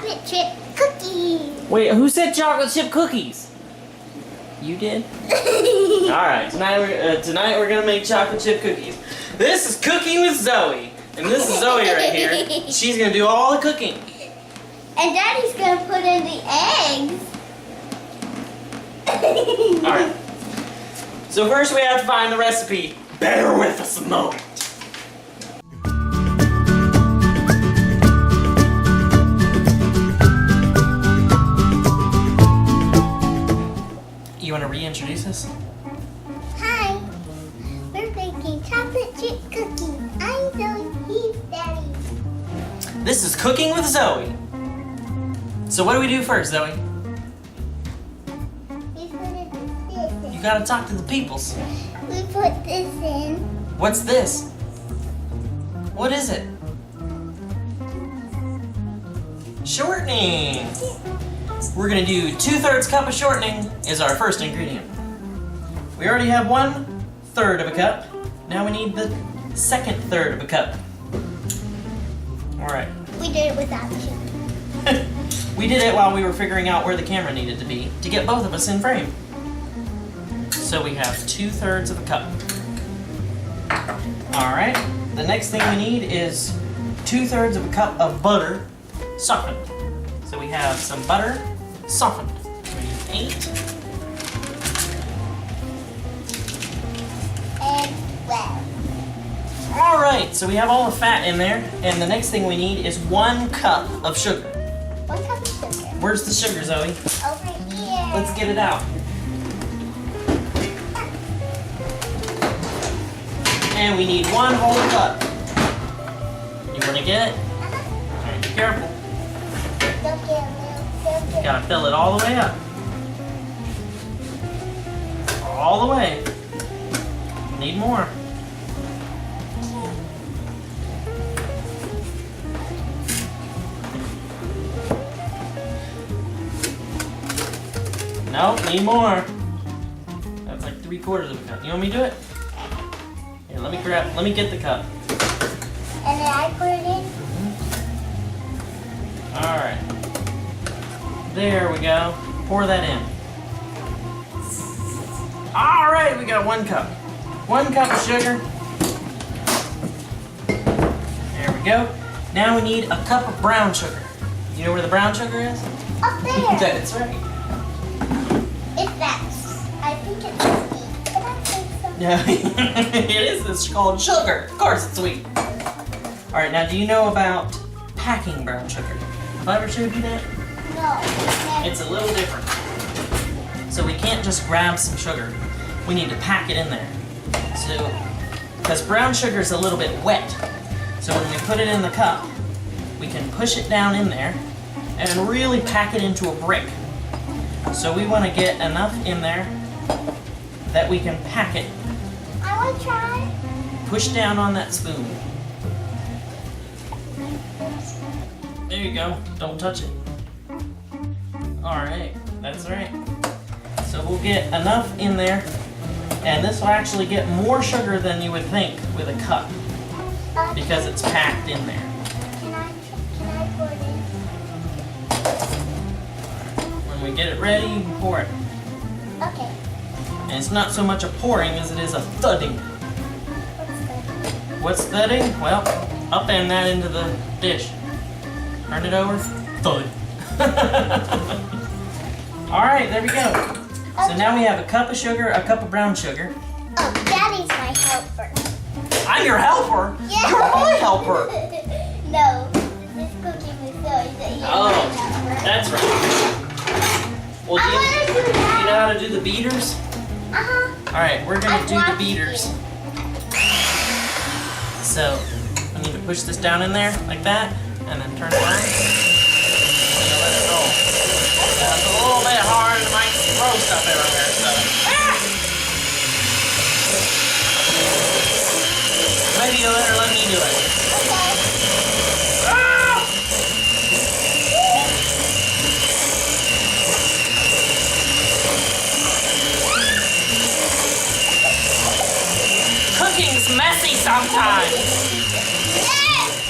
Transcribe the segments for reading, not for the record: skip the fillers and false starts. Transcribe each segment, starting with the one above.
chocolate chip cookies. Wait, who said chocolate chip cookies? You did? Alright, tonight we're gonna make chocolate chip cookies. This is Cooking with Zoe. And this is Zoe right here. She's gonna do all the cooking. And Daddy's gonna put in the eggs. Alright. So first we have to find the recipe. Bear with us a moment. You want to reintroduce us? Hi, we're making chocolate chip cookies. I'm Zoe, he's Daddy. This is Cooking with Zoe. So what do we do first, Zoe? We put this in. You gotta talk to the peoples. We put this in. What's this? What is it? Shortening. We're gonna do 2/3 cup of shortening is our first ingredient. We already have 1/3 of a cup. Now we need the second third of a cup. All right. We did it without sugar. We did it while we were figuring out where the camera needed to be to get both of us in frame. So we have 2/3 of a cup. All right. The next thing we need is 2/3 of a cup of butter softened. So we have some butter softened. We need 8. And well. All right. So we have all the fat in there, and the next thing we need is 1 cup of sugar. 1 cup of sugar. Where's the sugar, Zoe? Over here. Let's get it out. And we need 1 whole cup. You want to get it? All right, be careful. Don't get a little. You gotta fill it all the way up. All the way. Need more. Nope, need more. That's like 3/4 of a cup. You want me to do it? Here, let me get the cup. And then I put it in. All right. There we go. Pour that in. All right, we got 1 cup. 1 cup of sugar. There we go. Now we need a cup of brown sugar. You know where the brown sugar is? Up there. That's right. It's that. I think it's sweet. But I think so. Yeah, it is. It's called sugar. Of course it's sweet. All right, now do you know about packing brown sugar? Have I ever showed you that? No. It's a little different. So we can't just grab some sugar. We need to pack it in there. So, because brown sugar is a little bit wet. So when we put it in the cup, we can push it down in there and really pack it into a brick. So we want to get enough in there that we can pack it. I want to try. Push down on that spoon. There you go. Don't touch it. Alright, that's right. So we'll get enough in there, and this will actually get more sugar than you would think with a cup because it's packed in there. Can I pour it in? When we get it ready, you can pour it. Okay. And it's not so much a pouring as it is a thudding. What's thudding? Well, upend that into the dish. Turn it over. Thud. Alright, there we go. So now we have a cup of sugar, a cup of brown sugar. Oh, Daddy's my helper. I'm your helper? Yeah. You're my helper. No, this is Cooking with Zoe. So you're Oh, my helper. that's right. Well, I want to do you know that. how to do the beaters? Uh-huh. Alright, we're going I've to do the watched beaters. it. So, I need to push this down in there, like that, and then turn it on. And then let it roll. It's a little bit hard, it might throw stuff everywhere, so. Maybe you'll let me do it. Ah! Cooking's messy sometimes.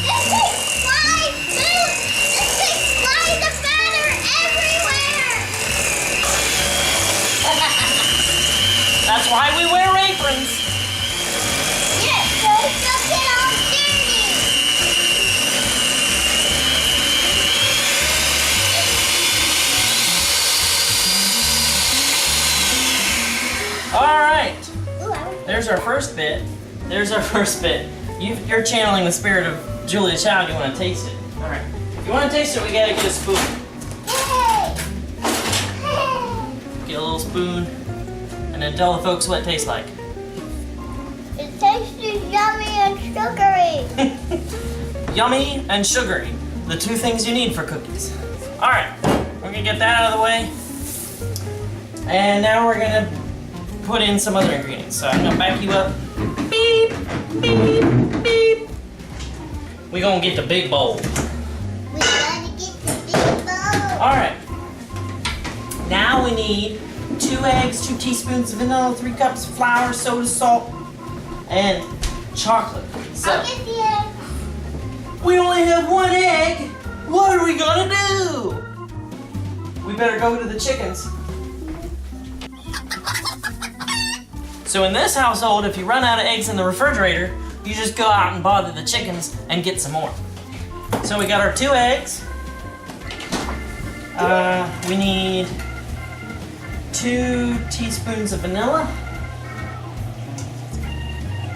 This takes 5 minutes. This takes 5 why we wear aprons. Yes, so it don't get all dirty. All right. Ooh, I was There's our first bit. There's our first bit. You're channeling the spirit of Julia Child. You want to taste it. All right. If you want to taste it, we gotta get a spoon. Hey! Get a little spoon, and then tell the folks what it tastes like. It tastes yummy and sugary. Yummy and sugary. The two things you need for cookies. All right. We're gonna get that out of the way. And now we're gonna put in some other ingredients. So I'm gonna back you up. Beep, beep, beep. We're gonna get the big bowl. We gotta get the big bowl. All right. Now we need 2 eggs, 2 teaspoons of vanilla, 3 cups of flour, soda, salt, and chocolate. So I'll get the egg. we only have 1 egg. What are we gonna do? We better go to the chickens. So in this household, if you run out of eggs in the refrigerator, you just go out and bother the chickens and get some more. So we got our 2 eggs. We need 2 teaspoons of vanilla.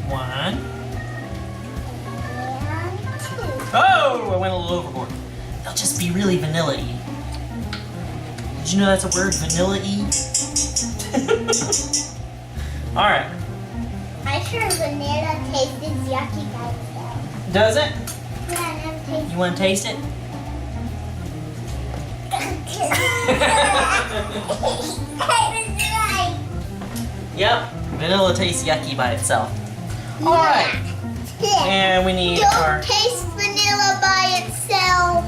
1. And 2. Oh, I went a little overboard. They'll just be really vanilla-y. Did you know that's a word, vanilla-y? All right. I sure vanilla tastes yucky by itself. Does it? Yeah, I never tasted You want to taste it? Yep. Vanilla tastes yucky by itself. All right. And we need our Don't taste vanilla by itself.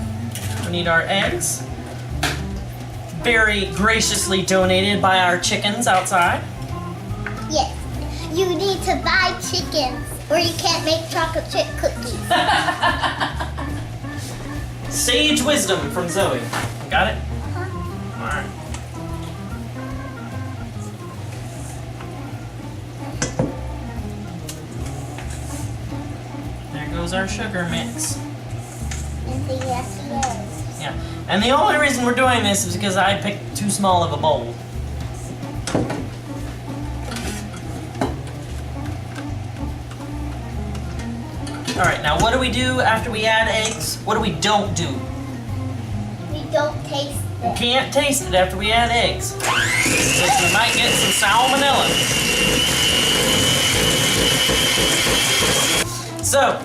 eggs. Very graciously donated by our chickens outside. Yes. You need to buy chickens or you can't make chocolate chip cookies. Sage wisdom from Zoe. Got it? Uh-huh. All right. There goes our sugar mix. And the yucky eggs. Yeah. And the only reason we're doing this is because I picked too small of a bowl. All right, now what do we do after we add eggs? What do we don't do? We don't taste We it. can't taste it after we add eggs. Because we might get some salmonella. So,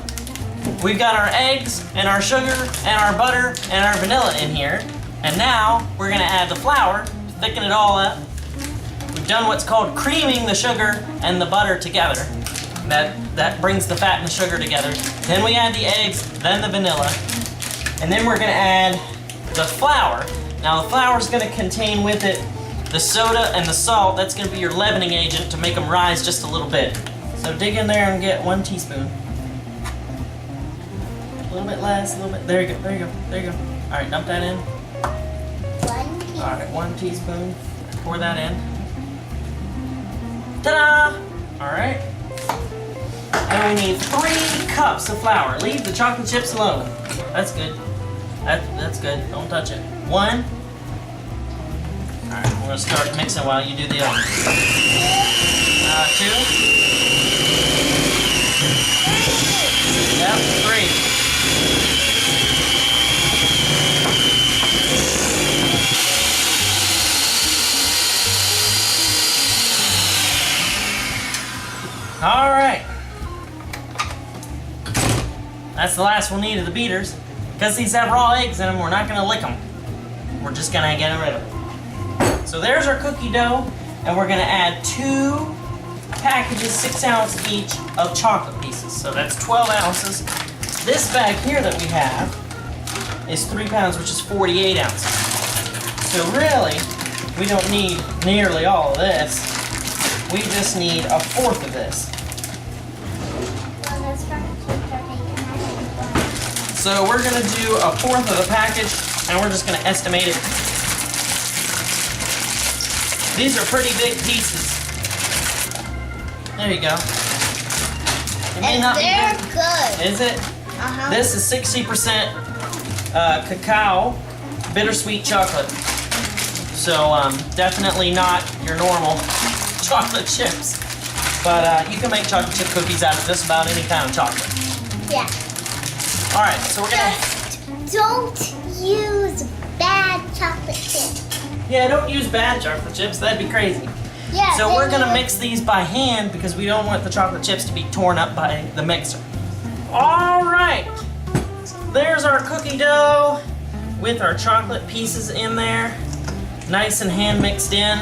we've got our eggs and our sugar and our butter and our vanilla in here. And now we're gonna add the flour to thicken it all up. We've done what's called creaming the sugar and the butter together. That brings the fat and the sugar together. Then we add the eggs, then the vanilla. And then we're gonna add the flour. Now the flour is gonna contain with it the soda and the salt. That's gonna be your leavening agent to make them rise just a little bit. So dig in there and get 1 teaspoon. A little bit less, a little bit. There you go, there you go, there you go. All right, dump that in. 1 teaspoon. All right, 1 teaspoon. Pour that in. Ta-da! All right. And we need 3 cups of flour. Leave the chocolate chips alone. That's good. That's good. Don't touch it. 1. All right, we're gonna start mixing while you do the other. 2. Yep, 3. All right. That's the last we'll need of the beaters. Because these have raw eggs in them, we're not gonna lick them. We're just gonna get rid of them. So there's our cookie dough, and we're gonna add 2 packages, 6 ounce each, of chocolate pieces. So that's 12 ounces. This bag here that we have is 3 pounds, which is 48 ounces. So really, we don't need nearly all of this. We just need 1/4 of this. Well, those chocolate chips are taking my So we're gonna do 1/4 of the package, and we're just gonna estimate it. These are pretty big pieces. There you go. It may And not be they're good. good. Is it? Uh-huh. This is 60% cacao, bittersweet chocolate. So definitely not your normal chocolate chips. But you can make chocolate chip cookies out of just about any kind of chocolate. Yeah. All right, so we're gonna. Just don't use bad chocolate chips. Yeah, don't use bad chocolate chips. That'd be crazy. Yeah. So we're gonna then mix these by hand because we don't want the chocolate chips to be torn up by the mixer. All right, there's our cookie dough with our chocolate pieces in there, nice and hand mixed in.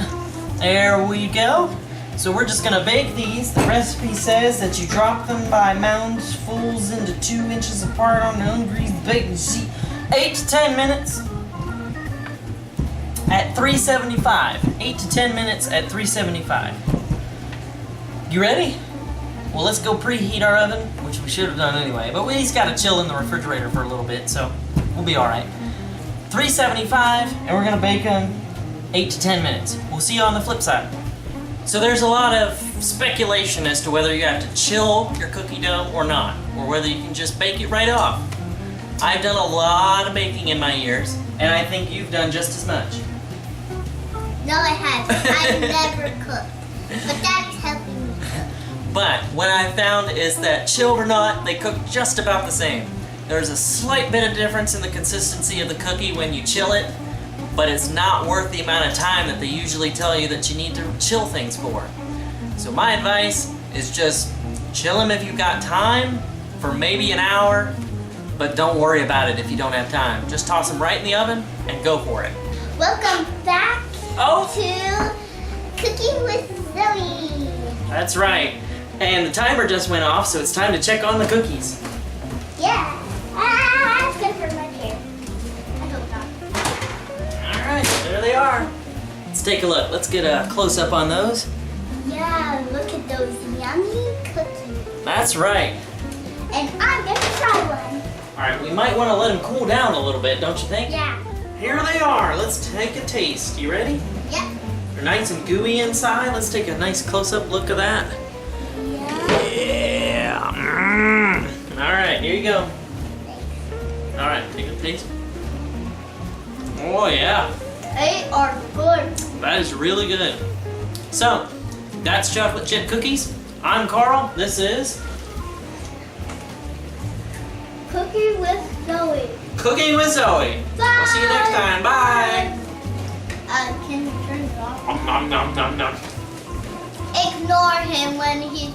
There we go. So we're just gonna bake these. The recipe says that you drop them by moundsfuls into 2 inches apart on an ungreased baking sheet, 8 to 10 minutes. At 375. 8 to 10 minutes at 375. You ready? Well, let's go preheat our oven, which we should have done anyway, but we just gotta chill in the refrigerator for a little bit, so we'll be all right. 375, and we're gonna bake them 8 to 10 minutes. We'll see you on the flip side. So there's a lot of speculation as to whether you have to chill your cookie dough or not, or whether you can just bake it right off. I've done a lot of baking in my years, and I think you've done just as much. No, I haven't. I never cooked. But that's helping me cook. But what I found is that chilled or not, they cook just about the same. There's a slight bit of difference in the consistency of the cookie when you chill it, but it's not worth the amount of time that they usually tell you that you need to chill things for. So my advice is just chill them if you've got time for maybe an hour, but don't worry about it if you don't have time. Just toss them right in the oven and go for it. Welcome back Oh, to Cooking with Zoe. that's right. And the timer just went off, so it's time to check on the cookies. Yeah. That's good for my hair. I hope not. All right, there they are. Let's take a look. Let's get a close-up on those. Yeah, look at those yummy cookies. That's right. And I'm gonna try one. All right, we might want to let them cool down a little bit, don't you think? Yeah. Here they are. Let's take a taste. You ready? Yep. They're nice and gooey inside. Let's take a nice close-up look of that. Yeah. Yeah. All right, here you go. All right, take a taste. Oh yeah, They are good. that is really good. So, that's chocolate chip cookies. I'm Carl. This is Cooking with Zoe. Cooking with Zoe. We'll see you next time. Bye. Can you turn it off? Nom nom nom nom nom. Ignore him when he's